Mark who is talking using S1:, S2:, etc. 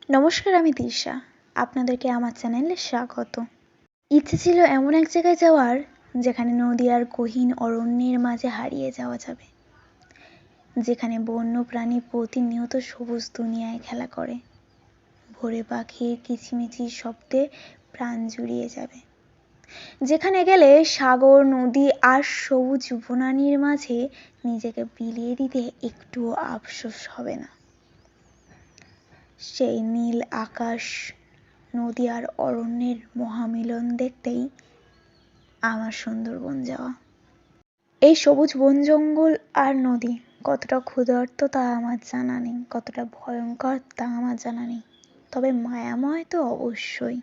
S1: নমস্কার, আমি দিশা। আপনাদেরকে আমার চ্যানেলে স্বাগত। ইচ্ছে ছিল এমন এক জায়গায় যাওয়ার যেখানে নদী আর গহীন অরণ্যের মাঝে হারিয়ে যাওয়া যাবে, যেখানে বন্য প্রাণী প্রতিনিয়ত সবুজ দুনিয়ায় খেলা করে, ভোরে পাখির কিচিমিচির শব্দে প্রাণ জুড়িয়ে যাবে, যেখানে গেলে সাগর, নদী আর সবুজ বনানীর মাঝে নিজেকে বিলিয়ে দিতে একটুও আফসোস হবে না। সেই নীল আকাশ, নদী আর অরণ্যের মহামিলন দেখতেই আমার সুন্দরবন যাওয়া। এই সবুজ বন জঙ্গল আর নদী কতটা ক্ষুধার্ত তা আমার জানা নেই, কতটা ভয়ঙ্কর তা আমার জানা নেই, তবে মায়াময় তো অবশ্যই।